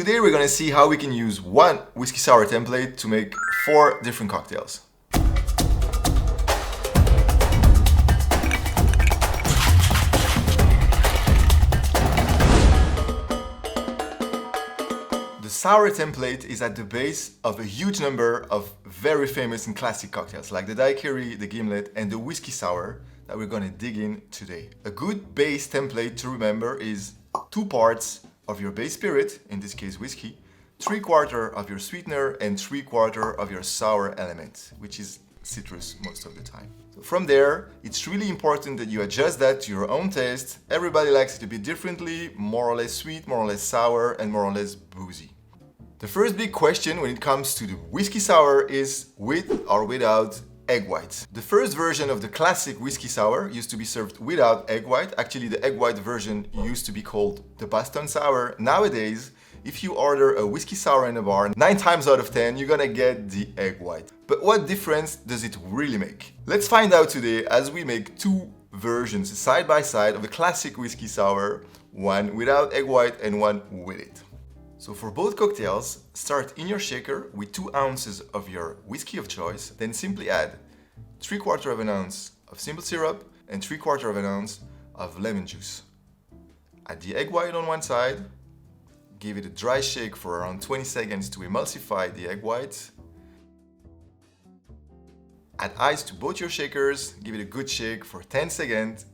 Today we're gonna see how we can use one whiskey sour template to make 4 different cocktails. The sour template is at the base of a huge number of very famous and classic cocktails like the daiquiri, the gimlet, and the whiskey sour that we're gonna dig in today. A good base template to remember is 2 parts of your base spirit, in this case whiskey, 3/4 of your sweetener, and 3/4 of your sour element, which is citrus most of the time. So from there, it's really important that you adjust that to your own taste. Everybody likes it a bit differently, more or less sweet, more or less sour, and more or less boozy. The first big question when it comes to the whiskey sour is with or without egg whites. The first version of the classic whiskey sour used to be served without egg white. Actually, the egg white version used to be called the Boston sour. Nowadays, if you order a whiskey sour in a bar, 9 times out of 10, you're gonna get the egg white. But what difference does it really make? Let's find out today as we make 2 versions side by side of the classic whiskey sour, one without egg white and one with it. So for both cocktails, start in your shaker with 2 ounces of your whiskey of choice, then simply add 3/4 of an ounce of simple syrup and 3/4 of an ounce of lemon juice. Add the egg white on one side, give it a dry shake for around 20 seconds to emulsify the egg white. Add ice to both your shakers, give it a good shake for 10 seconds.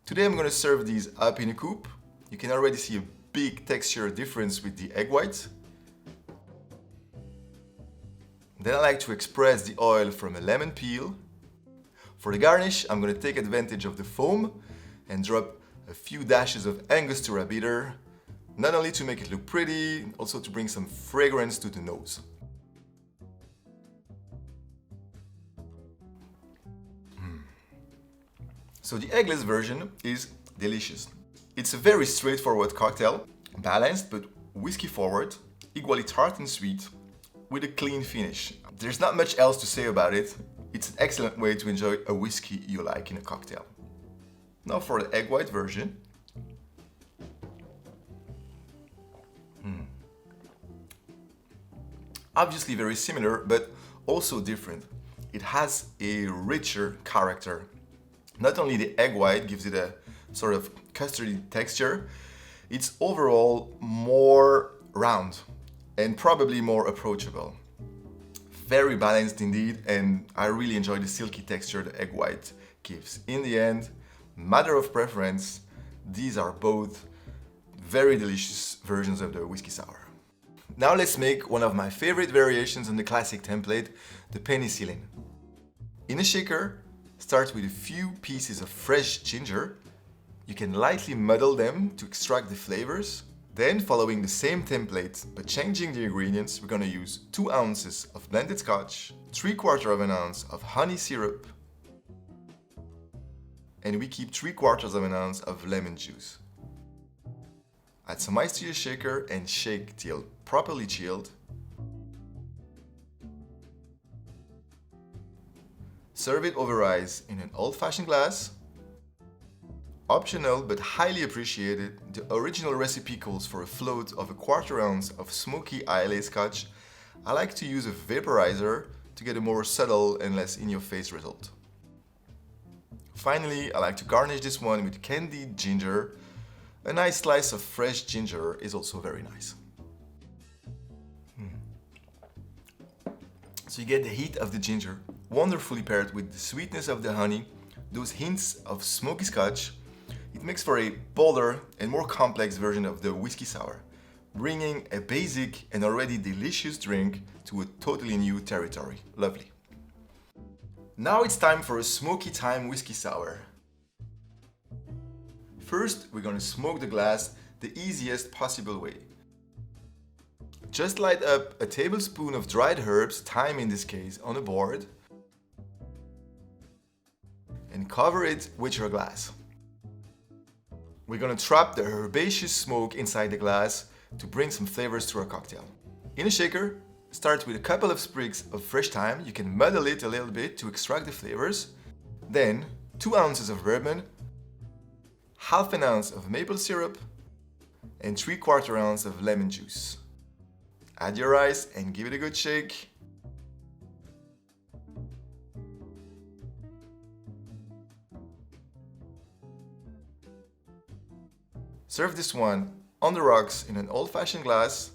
Today I'm going to serve these up in a coupe. You can already see a big texture difference with the egg white. Then I like to express the oil from a lemon peel. For the garnish, I'm going to take advantage of the foam and drop a few dashes of Angostura bitter, not only to make it look pretty, also to bring some fragrance to the nose. So the eggless version is delicious. It's a very straightforward cocktail, balanced but whiskey forward, equally tart and sweet, with a clean finish. There's not much else to say about it. It's an excellent way to enjoy a whiskey you like in a cocktail. Now for the egg white version. Obviously very similar, but also different. It has a richer character. Not only the egg white gives it a sort of custardy texture, it's overall more round and probably more approachable. Very balanced indeed, and I really enjoy the silky texture the egg white gives. In the end, matter of preference, these are both very delicious versions of the whiskey sour. Now let's make one of my favorite variations on the classic template, the Penicillin. In a shaker, start with a few pieces of fresh ginger. You can lightly muddle them to extract the flavors. Then, following the same template but changing the ingredients, we're gonna use 2 ounces of blended scotch, 3/4 of an ounce of honey syrup, and we keep 3/4 of an ounce of lemon juice. Add some ice to your shaker and shake till properly chilled. Serve it over ice in an old-fashioned glass. Optional but highly appreciated, the original recipe calls for a float of 1/4 ounce of Smoky Islay Scotch. I like to use a vaporizer to get a more subtle and less in-your-face result. Finally, I like to garnish this one with candied ginger. A nice slice of fresh ginger is also very nice. So you get the heat of the ginger, wonderfully paired with the sweetness of the honey, those hints of smoky scotch. It makes for a bolder and more complex version of the whiskey sour, bringing a basic and already delicious drink to a totally new territory. Lovely. Now it's time for a smoky thyme whiskey sour. First, we're going to smoke the glass the easiest possible way. Just light up a tablespoon of dried herbs, thyme in this case, on a board and cover it with your glass. We're gonna trap the herbaceous smoke inside the glass to bring some flavors to our cocktail. In a shaker, start with a couple of sprigs of fresh thyme. You can muddle it a little bit to extract the flavors. Then 2 ounces of bourbon, half an ounce of maple syrup, and 3/4 ounce of lemon juice. Add your ice and give it a good shake. Serve this one on the rocks in an old-fashioned glass.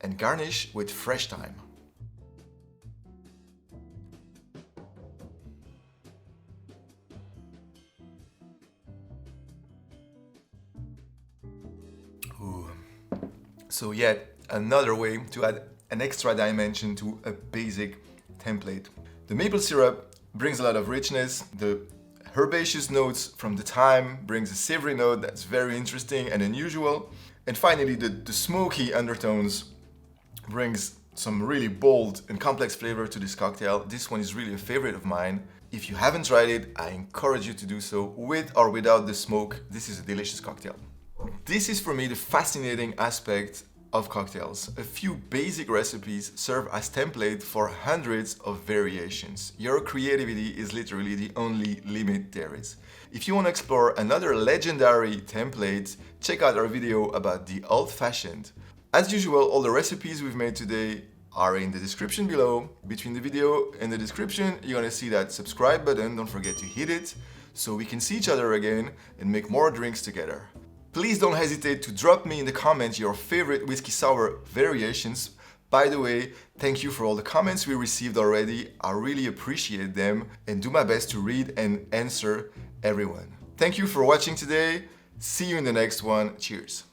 And garnish with fresh thyme. Ooh. So yet another way to add an extra dimension to a basic template. The maple syrup brings a lot of richness. The herbaceous notes from the thyme brings a savory note that's very interesting and unusual. And finally, the smoky undertones brings some really bold and complex flavor to this cocktail. This one is really a favorite of mine. If you haven't tried it, I encourage you to do so with or without the smoke. This is a delicious cocktail. This is for me the fascinating aspect of cocktails. A few basic recipes serve as template for hundreds of variations. Your creativity is literally the only limit there is. If you want to explore another legendary template, check out our video about the old-fashioned. As usual, all the recipes we've made today are in the description below. Between the video and the description, you're gonna see that subscribe button. Don't forget to hit it so we can see each other again and make more drinks together. Please don't hesitate to drop me in the comments your favorite whiskey sour variations. By the way, thank you for all the comments we received already. I really appreciate them and do my best to read and answer everyone. Thank you for watching today. See you in the next one. Cheers.